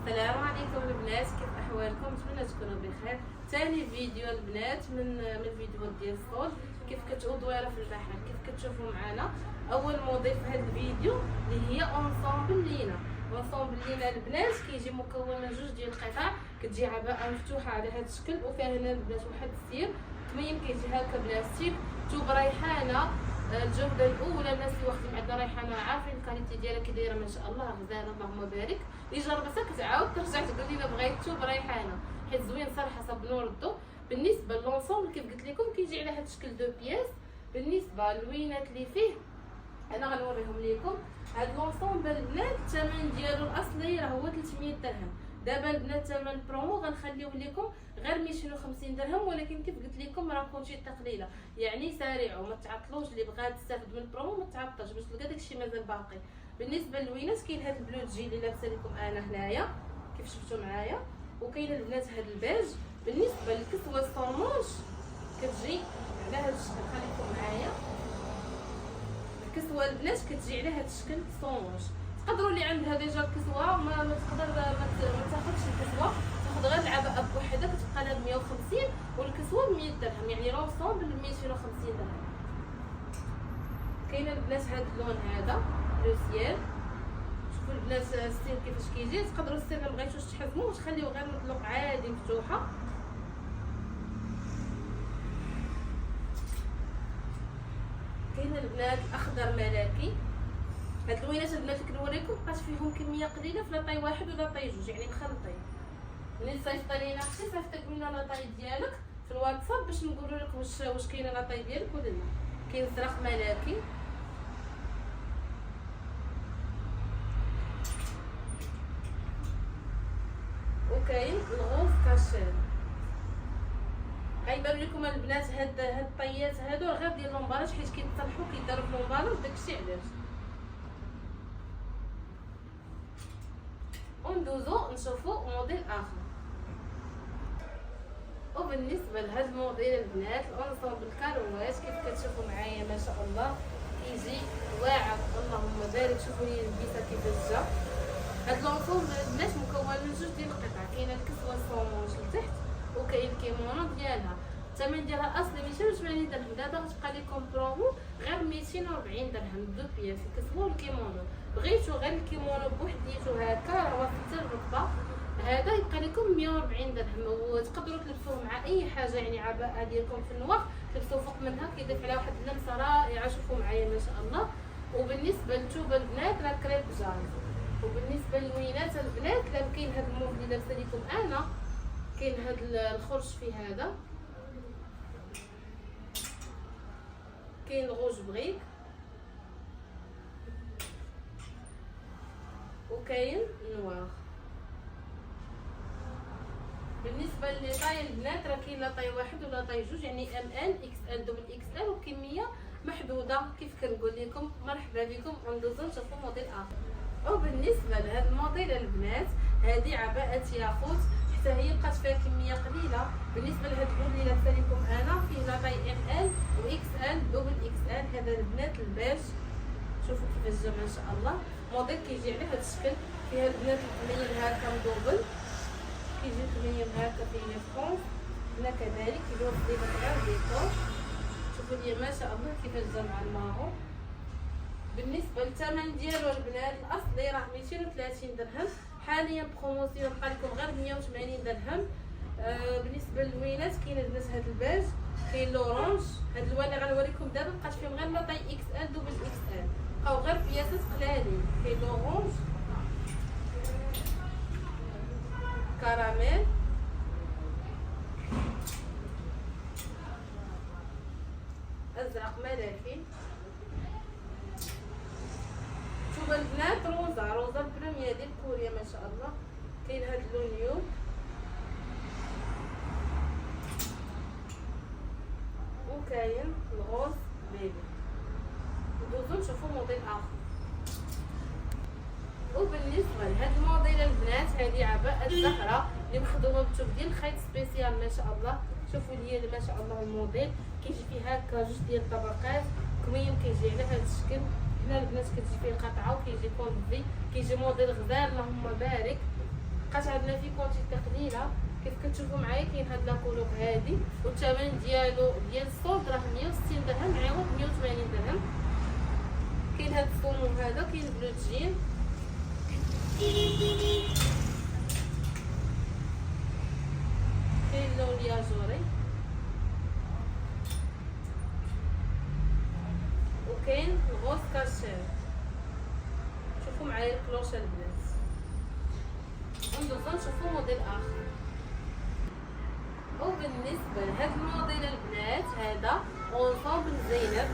السلام عليكم البنات، كيف احوالكم؟ نتمنى تكونوا بخير. ثاني فيديو البنات من الفيديو ديال الصوت. كيف كتعودوا في الرحل كيف كتشوفوا معنا اول موديل في هذا الفيديو اللي هي اونصومبل لينا. اونصومبل لينا البنات كيجي مكون من جوج ديال القطع، كتجي عباءه مفتوحه على هذا الشكل وفيها هنا البنات واحد السير كمين كيجي هكا بلاستيك توب ريحانه. الجوده الاولى، الناس اللي واخدين عندنا ريحانه عارفين الكاليتي ديالها كي دايره ما شاء الله غزاله اللهم بارك. اللي جربتها كتعاود ترجع تقول لنا بغيت توب ريحانه حيت زوين صراحه حسب نور الضو. بالنسبه للونسومبل كيف قلت لكم كيجي على هذا الشكل دو بياس. بالنسبه للوينات اللي فيه انا غنوريهم لكم. هاد لونسومبل البنات الثمن ديالو الاصلي راه هو 300 درهم. دابا البنات ثمن برومو غنخليوه لكم غير 250 درهم، ولكن كيف قلت لكم راه كلشي تقليله، يعني سارعوا ما تعطلوش. اللي بغا تستافد من البرومو ما تعطلش باش تلقى داكشي مازال باقي. بالنسبه للوينات كاين هاد البلو جي اللي لابسه لكم انا هنايا كيف شفتوا معايا، وكاين البنات هاد البيج. بالنسبه للكسوه الصوموش كتجي على هاد الشكل، خليكم معايا. الكسوه البنات كتجي على هاد الشكل صوموش. تقدروا اللي عندها ديجا الكسوه ما تقدر ما تاخذش الكسوه، تاخذ غير العباءه بوحدها كتبقى لها ب 150 والكسوه ب 100 درهم، يعني لونسومبل ب 250 درهم. كاين البنات هاد اللون هذا لو سيال، شوفوا البنات الستيل كيفاش كيجي. تقدروا الستيل ما بغيتوش تحزموه وتخليوه غير مطلوق عادي مفتوحه. كاين البنات الاخضر ملكي. هاد اللوينات البنات اللي كنوريكم بقات فيهم كميه قليله في لاطاي واحد ولا طاي جوج، يعني مخلطين. ملي صيفط لينا اختي صيفط لنا لاطاي ديالك في الواتساب باش نقولوا لك واش كاينه لاطاي ديالك ولا لا. كاين زرق ملكي، وكاين الغوف كاشير. غيبان لكم البنات هاد الطيات هادو غير ديال لومبالاج حيت كيتصلحوا كيداروا في لومبالاج، داكشي علاش. وندوزو نشوفو موديل اخر. وبالنسبه لهاد الموديل البنات الانصومبل كاروات كيف كتشوفوا معايا ما شاء الله كيجي واعر اللهم بارك. شوفوا لي البيسه كيفاش جا. هاد الانصومبل البنات مكون من جوج ديال القطع، كاينه الكسوه الصوموش لتحت وكاين الكيمونو ديالها. الثمن ديالها اصلي 280 درهم، دابا غتبقى لكم برومو غير 240 درهم دو بياس الكسوه والكيمونو. بغيتو غير الكيمونو بوحديتو هكا راه واصل حتى الركبه، هذا يبقى لكم 140 درهم. وتقدروا تلبسوه مع اي حاجه، يعني عباءه ديالكم في النواف تلبسوا فوق منها كيضيف عليها واحد اللمسه رائعه. شوفوا معايا ما شاء الله. وبالنسبه للثوبه البنات راه كريب جاز. وبالنسبه للوينات البنات لا كاين هذا المود اللي لابسه لكم انا، كاين هذا الخرج في هذا، كاين الغوج بريك، وكاين النوار. بالنسبه لطاي البنات راه كاين لا طاي واحد ولا طاي جوج، يعني ام ال اكس ال دوبل اكس ال، وكميه محدوده. كيف كنقول لكم مرحبا بكم وندوزو نشوفوا موديل اخر. وبالنسبه لهذا الموديل البنات هذه عباءه ياقوت، حتى هي بقات فيها كميه قليله. بالنسبه لهذا اللون اللي لابسه لكم انا فيه لا طاي ام ال واكس ال دوبل اكس ال. هذا البنات البيج شوفوا كيفاش جا ما شاء الله. موديل كيجي على هذا الشكل، فيها البنات الكميه هكا مدوبل، كيجي الكميه هكا فيه فرونس هنا كذلك كيجيو صليبات غير ديكور. شوفوا لي ما شاء الله كيفاش جا مع الماهو. بالنسبه للثمن ديالو البنات الاصلي راه 230 درهم، حاليا بروموسيون بقى لكم غير 180 درهم. بالنسبه للوينات كاين البنات هذا البيج، كاين لورانج. هاد الوان اللي غنوريكم دابا بقات فيهم غير لا طاي اكس ال دوبل اكس ال، بقاو غير بياسات قلالين. كاين لورانج، كراميل، ازرق ملكي. شوفوا البنات روزا البريمير ديال كوريا ما شاء الله. كاين هاد اللون نيو، وكاين الغوز بيبي. ندوزو نشوفو موديل اخر. وبالنسبه لهاد الموديل البنات هذه عباءه الزهره اللي مخدومه بثوب ديال الخيط سبيسيال ما شاء الله. شوفوا لي ما شاء الله الموديل كيجي فيه هكا جوج ديال الطبقات كميم، كيجي على هذا الشكل. هنا البنات كتجي فيه قطعه وكيجي كونفي، كيجي موديل غزال اللهم بارك. بقات عندنا في كونتيتي قليله. كيف كتشوفوا معايا كاين هاد لاكولوك هادي والثمن ديالو ديال الصولد راه 160 درهم عوض 180 درهم. كاين هاد الصومو هذا، كاين بلو جين، كاين لوليا جوري، وكاين الغوص كاشير. شوفوا معايا الكلوشه البنات. ندوزو نشوفوا موديل اخر. وبالنسبه لهاد الموديل البنات هذا اونصومبل زينب.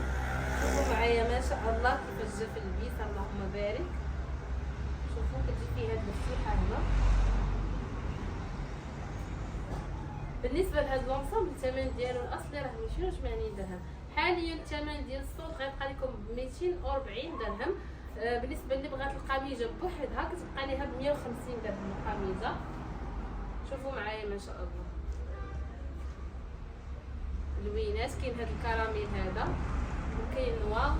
شوفوا معايا ما شاء الله كيفاش جا في البيس، اللهم بارك. شوفوا كتجي فيه هاد المفتيحه هنا. بالنسبه لهاد لونسومبل الثمن ديالو الاصلي راه 280 درهم. حاليا الثمن ديال الصوت غيبقى لكم ب 240 درهم. بالنسبه اللي بغات القميجه بوحدها كتبقى ليها ب 150 درهم القميجه. شوفوا معايا ما شاء الله لوينات. كاين هاد الكراميل هذا، وكاين نوار،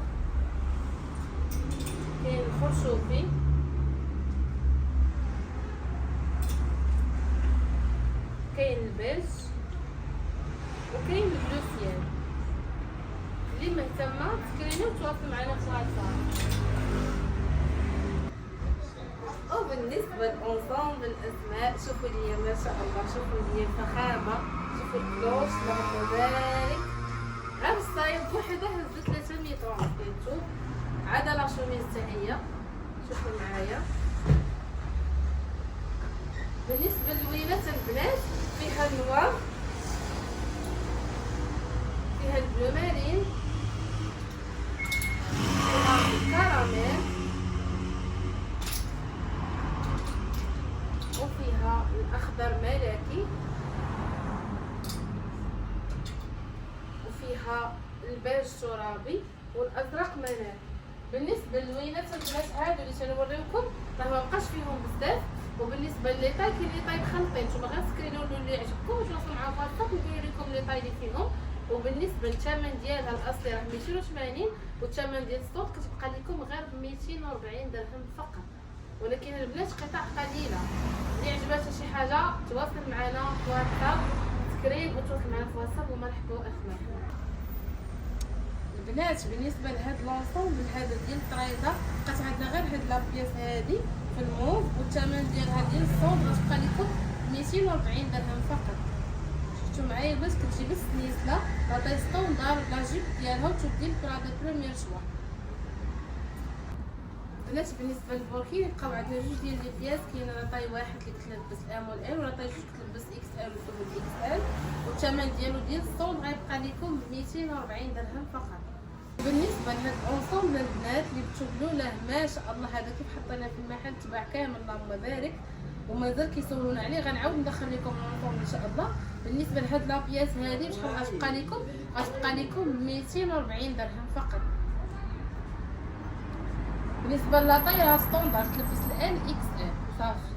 كاين الخرشوفي، كاين البيج، وكاين البلو سيان. اللي مهتمه تسكريني وتواصل معنا في واتساب. وبالنسبه للانصومبل الاسماء شوفوا لي ما شاء الله، شوفوا لي الفخامه، شوفوا الكلوش اللهم بارك. غير الصايب بوحدها هزت 300 طون. كتشوف عاد لا شوميز حتى هي. شوفوا معايا. بالنسبه للوينات البنات فيها النوار، فيها البلو مارين، فيها الكراميل، وفيها الاخضر ملكي، وفيها البيج ترابي، والازرق ملكي. بالنسبه للوينات البنات هادو اللي تنوريكم راه مابقاش فيهم بزاف. وبالنسبه لي طاي كاين لي طاي مخلطين، نتوما غير سكرينو اللي يعجبكم وتواصلوا مع واتساب ندير لكم لي طاي اللي فيهم. وبالنسبه للثمن ديالها الاصلي راه 280، والثمن ديال الصوت كتبقى لكم غير ب 240 درهم فقط. ولكن البنات قطع قليله. اللي عجباتها شي حاجه تواصل معنا في واتساب سكرين وتواصل معنا في واتساب. ومرحبا واهلا البنات. بالنسبه لهاد لونسومبل هذا ديال الطريزه بقات عندنا غير هاد لابياس هادي في الموف، والثمن ديالها ديال الصوت غتبقى لكم 240 درهم فقط. شفتوا معايا بس كتجي بس نيسله لا طاي ستوندار لا جيب ديالها وتبديل براد بريمير شوا. البنات بالنسبه للبوركي يبقاو عندنا جوج ديال لي بياس. كاين لا طاي واحد اللي كتلبس ام والال، ولا طاي جوج كتلبس اكس ال وتلبس اكس ال، والثمن ديالو ديال الصوت غيبقى لكم ب 240 درهم فقط. بالنسبه لهاد الاونصومبل البنات اللي بتشوفوا له ما شاء الله هذا كيف حطيناه في المحل تباع كامل اللهم بارك، ومازال كيسولونا عليه. غنعاود ندخل لكم الاونصومبل ان شاء الله. بالنسبه لهاد لابياس هذه بشحال غتبقى لكم؟ غتبقى لكم ب 240 درهم فقط. بالنسبه للاطاي راه ستوندار تلبس الان اكس ال صافي.